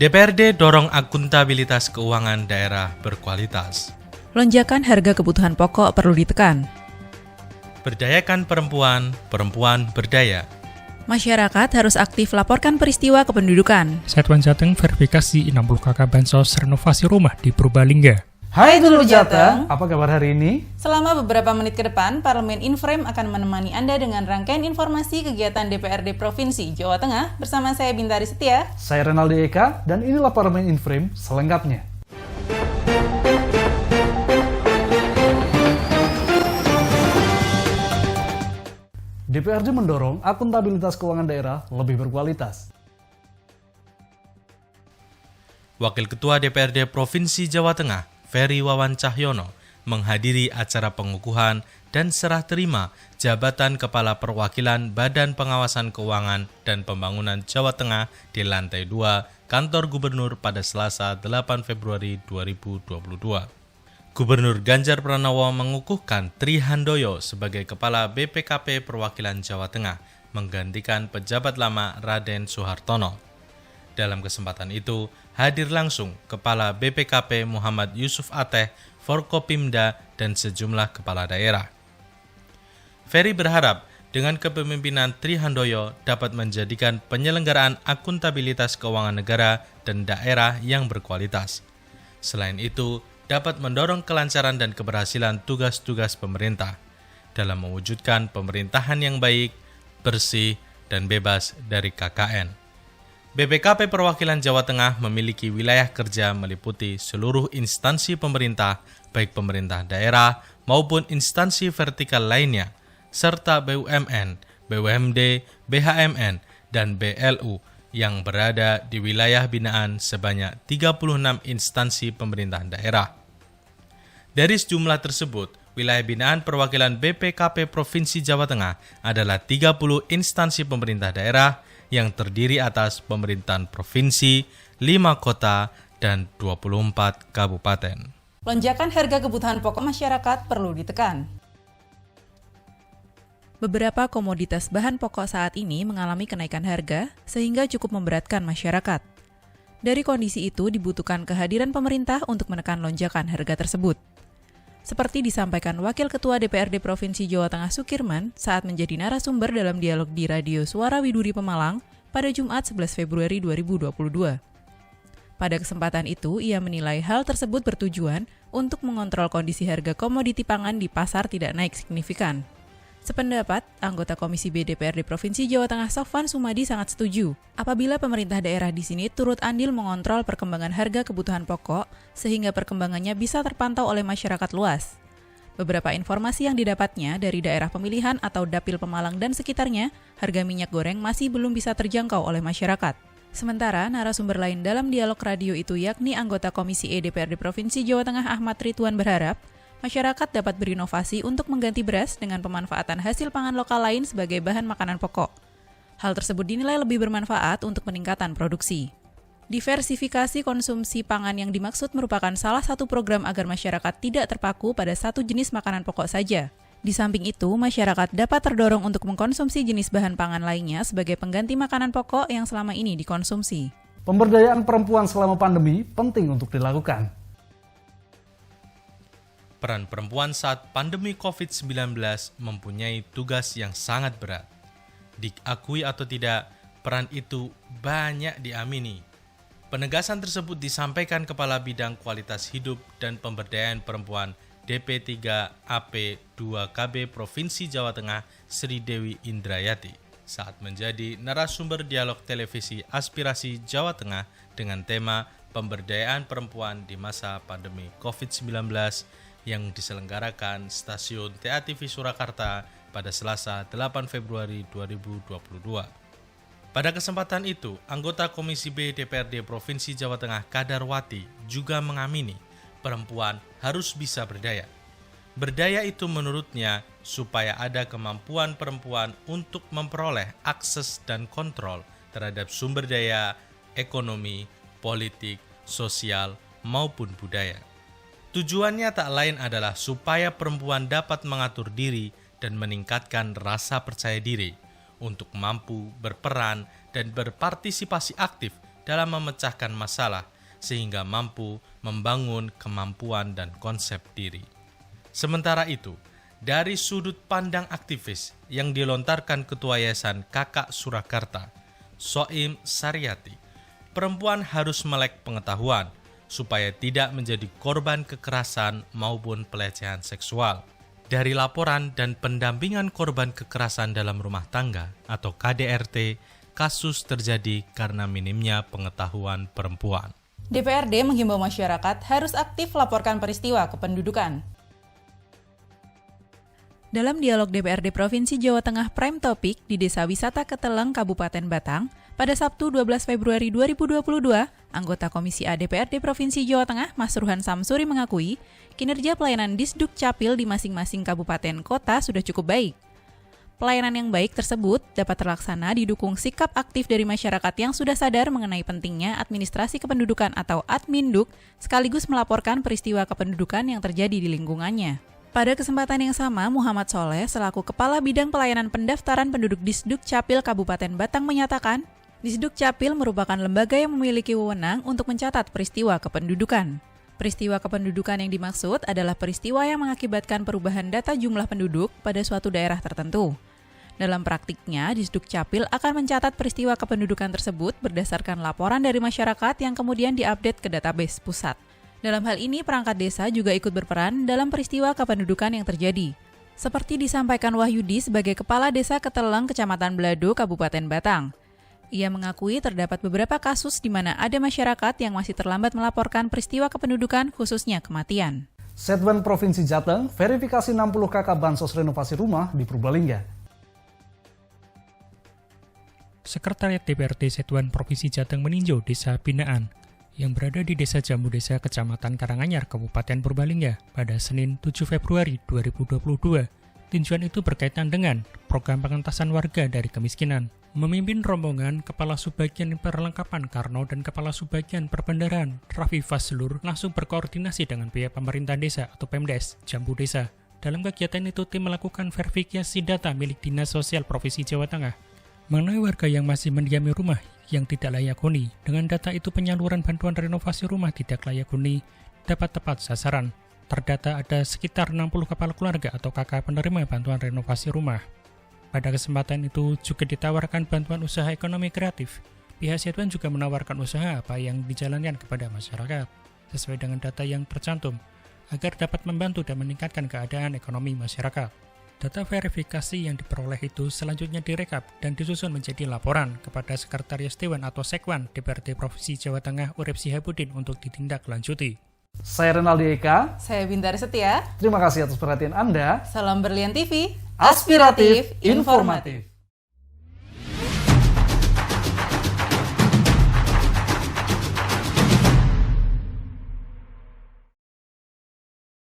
DPRD dorong akuntabilitas keuangan daerah berkualitas. Lonjakan harga kebutuhan pokok perlu ditekan. Berdayakan perempuan, perempuan berdaya. Masyarakat harus aktif laporkan peristiwa kependudukan. Satuan Jateng verifikasi 60 KK Bansos renovasi rumah di Purbalingga. Hai Dulur Jateng, apa kabar hari ini? Selama beberapa menit ke depan, Parlemen Inframe akan menemani Anda dengan rangkaian informasi kegiatan DPRD Provinsi Jawa Tengah bersama saya Bintari Setia. Saya Renaldi Eka, dan inilah Parlemen Inframe selengkapnya. DPRD mendorong akuntabilitas keuangan daerah lebih berkualitas. Wakil Ketua DPRD Provinsi Jawa Tengah, Ferry Wawan Cahyono, menghadiri acara pengukuhan dan serah terima jabatan Kepala Perwakilan Badan Pengawasan Keuangan dan Pembangunan Jawa Tengah di lantai 2 Kantor Gubernur pada Selasa 8 Februari 2022. Gubernur Ganjar Pranowo mengukuhkan Tri Handoyo sebagai Kepala BPKP Perwakilan Jawa Tengah, menggantikan pejabat lama Raden Soehartono. Dalam kesempatan itu, hadir langsung Kepala BPKP Muhammad Yusuf Ateh, Forkopimda, dan sejumlah kepala daerah. Ferry berharap dengan kepemimpinan Tri Handoyo dapat menjadikan penyelenggaraan akuntabilitas keuangan negara dan daerah yang berkualitas. Selain itu, dapat mendorong kelancaran dan keberhasilan tugas-tugas pemerintah dalam mewujudkan pemerintahan yang baik, bersih, dan bebas dari KKN. BPKP Perwakilan Jawa Tengah memiliki wilayah kerja meliputi seluruh instansi pemerintah, baik pemerintah daerah maupun instansi vertikal lainnya, serta BUMN, BUMD, BHMN, dan BLU yang berada di wilayah binaan sebanyak 36 instansi pemerintah daerah. Dari sejumlah tersebut, wilayah binaan perwakilan BPKP Provinsi Jawa Tengah adalah 30 instansi pemerintah daerah yang terdiri atas pemerintahan provinsi, 5 kota, dan 24 kabupaten. Lonjakan harga kebutuhan pokok masyarakat perlu ditekan. Beberapa komoditas bahan pokok saat ini mengalami kenaikan harga sehingga cukup memberatkan masyarakat. Dari kondisi itu dibutuhkan kehadiran pemerintah untuk menekan lonjakan harga tersebut. Seperti disampaikan Wakil Ketua DPRD Provinsi Jawa Tengah Sukirman saat menjadi narasumber dalam dialog di Radio Suara Widuri Pemalang pada Jumat 11 Februari 2022. Pada kesempatan itu, ia menilai hal tersebut bertujuan untuk mengontrol kondisi harga komoditi pangan di pasar tidak naik signifikan. Sependapat, anggota Komisi B DPRD Provinsi Jawa Tengah Sofwan Sumadi sangat setuju apabila pemerintah daerah di sini turut andil mengontrol perkembangan harga kebutuhan pokok sehingga perkembangannya bisa terpantau oleh masyarakat luas. Beberapa informasi yang didapatnya dari daerah pemilihan atau Dapil Pemalang dan sekitarnya, harga minyak goreng masih belum bisa terjangkau oleh masyarakat. Sementara, narasumber lain dalam dialog radio itu yakni anggota Komisi E DPRD Provinsi Jawa Tengah Ahmad Ridwan berharap masyarakat dapat berinovasi untuk mengganti beras dengan pemanfaatan hasil pangan lokal lain sebagai bahan makanan pokok. Hal tersebut dinilai lebih bermanfaat untuk peningkatan produksi. Diversifikasi konsumsi pangan yang dimaksud merupakan salah satu program agar masyarakat tidak terpaku pada satu jenis makanan pokok saja. Di samping itu, masyarakat dapat terdorong untuk mengkonsumsi jenis bahan pangan lainnya sebagai pengganti makanan pokok yang selama ini dikonsumsi. Pemberdayaan perempuan selama pandemi penting untuk dilakukan. Peran perempuan saat pandemi COVID-19 mempunyai tugas yang sangat berat. Diakui atau tidak, peran itu banyak diamini. Penegasan tersebut disampaikan Kepala Bidang Kualitas Hidup dan Pemberdayaan Perempuan DP3AP2KB Provinsi Jawa Tengah Sri Dewi Indrayati saat menjadi narasumber dialog televisi Aspirasi Jawa Tengah dengan tema Pemberdayaan Perempuan di Masa Pandemi COVID-19 yang diselenggarakan Stasiun TA-TV Surakarta pada Selasa 8 Februari 2022. Pada kesempatan itu, anggota Komisi B DPRD Provinsi Jawa Tengah Kadarwati juga mengamini perempuan harus bisa berdaya. Berdaya itu menurutnya supaya ada kemampuan perempuan untuk memperoleh akses dan kontrol terhadap sumber daya, ekonomi, politik, sosial, maupun budaya. Tujuannya tak lain adalah supaya perempuan dapat mengatur diri dan meningkatkan rasa percaya diri untuk mampu berperan dan berpartisipasi aktif dalam memecahkan masalah sehingga mampu membangun kemampuan dan konsep diri. Sementara itu, dari sudut pandang aktivis yang dilontarkan Ketua Yayasan Kakak Surakarta, Soim Saryati, perempuan harus melek pengetahuan supaya tidak menjadi korban kekerasan maupun pelecehan seksual. Dari laporan dan pendampingan korban kekerasan dalam rumah tangga atau KDRT, kasus terjadi karena minimnya pengetahuan perempuan. DPRD menghimbau masyarakat harus aktif laporkan peristiwa kependudukan. Dalam dialog DPRD Provinsi Jawa Tengah Prime Topic di Desa Wisata Keteleng, Kabupaten Batang, pada Sabtu 12 Februari 2022, anggota Komisi A DPRD Provinsi Jawa Tengah, Mas Ruhan Samsuri mengakui, kinerja pelayanan Disduk Capil di masing-masing kabupaten kota sudah cukup baik. Pelayanan yang baik tersebut dapat terlaksana didukung sikap aktif dari masyarakat yang sudah sadar mengenai pentingnya administrasi kependudukan atau Adminduk, sekaligus melaporkan peristiwa kependudukan yang terjadi di lingkungannya. Pada kesempatan yang sama, Muhammad Soleh selaku Kepala Bidang Pelayanan Pendaftaran Penduduk Disduk Capil Kabupaten Batang menyatakan, Disduk Capil merupakan lembaga yang memiliki wewenang untuk mencatat peristiwa kependudukan. Peristiwa kependudukan yang dimaksud adalah peristiwa yang mengakibatkan perubahan data jumlah penduduk pada suatu daerah tertentu. Dalam praktiknya, Disduk Capil akan mencatat peristiwa kependudukan tersebut berdasarkan laporan dari masyarakat yang kemudian diupdate ke database pusat. Dalam hal ini, perangkat desa juga ikut berperan dalam peristiwa kependudukan yang terjadi. Seperti disampaikan Wahyudi sebagai Kepala Desa Keteleng, Kecamatan Blado, Kabupaten Batang. Ia mengakui terdapat beberapa kasus di mana ada masyarakat yang masih terlambat melaporkan peristiwa kependudukan, khususnya kematian. Setban Provinsi Jateng verifikasi 60 KK Bansos renovasi rumah di Purbalingga. Sekretariat DPRD Setban Provinsi Jateng meninjau Desa Binaan yang berada di Desa Jambu Desa, Kecamatan Karanganyar, Kabupaten Purbalingga pada Senin 7 Februari 2022. Tinjauan itu berkaitan dengan program pengentasan warga dari kemiskinan. Memimpin rombongan, Kepala Subbagian Perlengkapan Karno dan Kepala Subbagian Perbendaharaan Raffi Faslur langsung berkoordinasi dengan pihak pemerintah desa atau Pemdes Jambu Desa. Dalam kegiatan itu, tim melakukan verifikasi data milik Dinas Sosial Provinsi Jawa Tengah mengenai warga yang masih mendiami rumah yang tidak layak huni. Dengan data itu, penyaluran bantuan renovasi rumah tidak layak huni dapat tepat sasaran. Terdata ada sekitar 60 kepala keluarga atau KK penerima bantuan renovasi rumah. Pada kesempatan itu juga ditawarkan bantuan usaha ekonomi kreatif. Pihak Setban juga menawarkan usaha apa yang dijalankan kepada masyarakat sesuai dengan data yang tercantum agar dapat membantu dan meningkatkan keadaan ekonomi masyarakat. Data verifikasi yang diperoleh itu selanjutnya direkap dan disusun menjadi laporan kepada Sekretaris Dewan atau Sekwan DPRD Provinsi Jawa Tengah Urip Sihabudin untuk ditindaklanjuti. Saya Renaldi Eka. Saya Bintari Setia. Terima kasih atas perhatian Anda. Salam Berlian TV, Aspiratif, informatif.